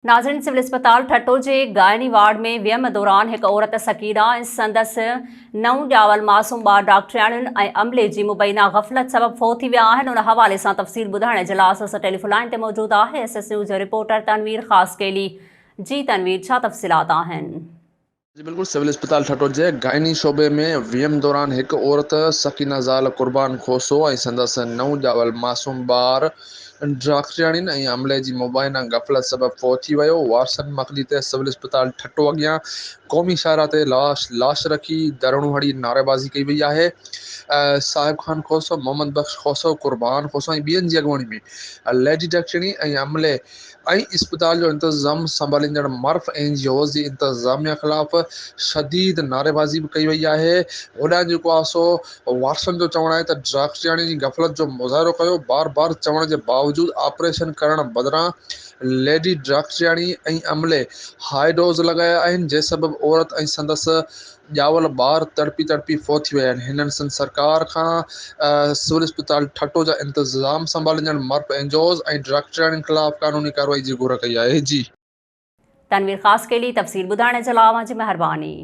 नाज़रीन, सिविल अस्पताल ठट्टो जे gynae ward में वियम दौरान एक औरत सकीना ऐं संदसि 9 ॼावल मासूम ॿार डॉक्टरियाणियुनि ऐं अमले जी मुबैना गफ़लत सबबि फ़ौत थी विया आहिनि। उन हवाले सां तफ़सील ॿुधाइण जे लाइ असां टेलीफ़ोन लाइन ते मौजूदु आहे SS न्यूज़ जो रिपोर्टर तनवीर ख़ासकेली। जी तनवीर, छा तफ़सीलात आहिनि? जी बिल्कुल, सिविल अस्पताल ठट्टो जे गायनी शोबे में वियम दौरान एक औरत सकीना ज़ाल कुर्बान खोसो ऐं संदसि 9 ॼावल मासूम ॿार डॉक्टरियाणियुनि ऐं अमले जी मुबैना गफ़लत सबबि फ़ौत थी वियो। वारसनि मक़ली ते सिविल अस्पताल ठट्टो अॻियां क़ौमी शाहरा ते लाश रखी दरणू हड़ी नारेबाज़ी कई वई आहे। साहिब खान खोसो, मोहम्मद बख्श खोसो, कुर्बान खोसो ऐं ॿियनि जी अॻुवाणी में लेडी डॉक्टरनी ऐं अमले ऐं अस्पताल जो इंतज़ाम संभालींदड़ मर्फ NGOs जी इंतज़ामिया ख़िलाफ़ शदीद नारेबाज़ी भी कई वई आहे। होॾां जेको आहे सो वारसनि जो चवणु आहे त डॉक्टरियाणी जी गफ़लत जो मुज़ाहिरो कयो। बार बार चवण जे बावजूदि ऑपरेशन करण बदिरां लेडी डॉक्टरियाणी ऐं अमले हाई डोज़ लॻाया आहिनि, जंहिं सबबि औरत ऐं संदसि ॼावल ॿार तड़पी तड़पी फ़ौत थी विया आहिनि। हिननि संदि सरकार खां सिविल अस्पताल ठट्टो जा इंतज़ाम संभालींदड़ मर्फ NGOs ऐं डॉक्टरियाणियुनि ख़िलाफ़ कानूनी कार्रवाई जी घुर कई आहे। जी तनवीर ख़ासकेली, तफ़सील ॿुधाइण जे लाइ अव्हां जी महिरबानी।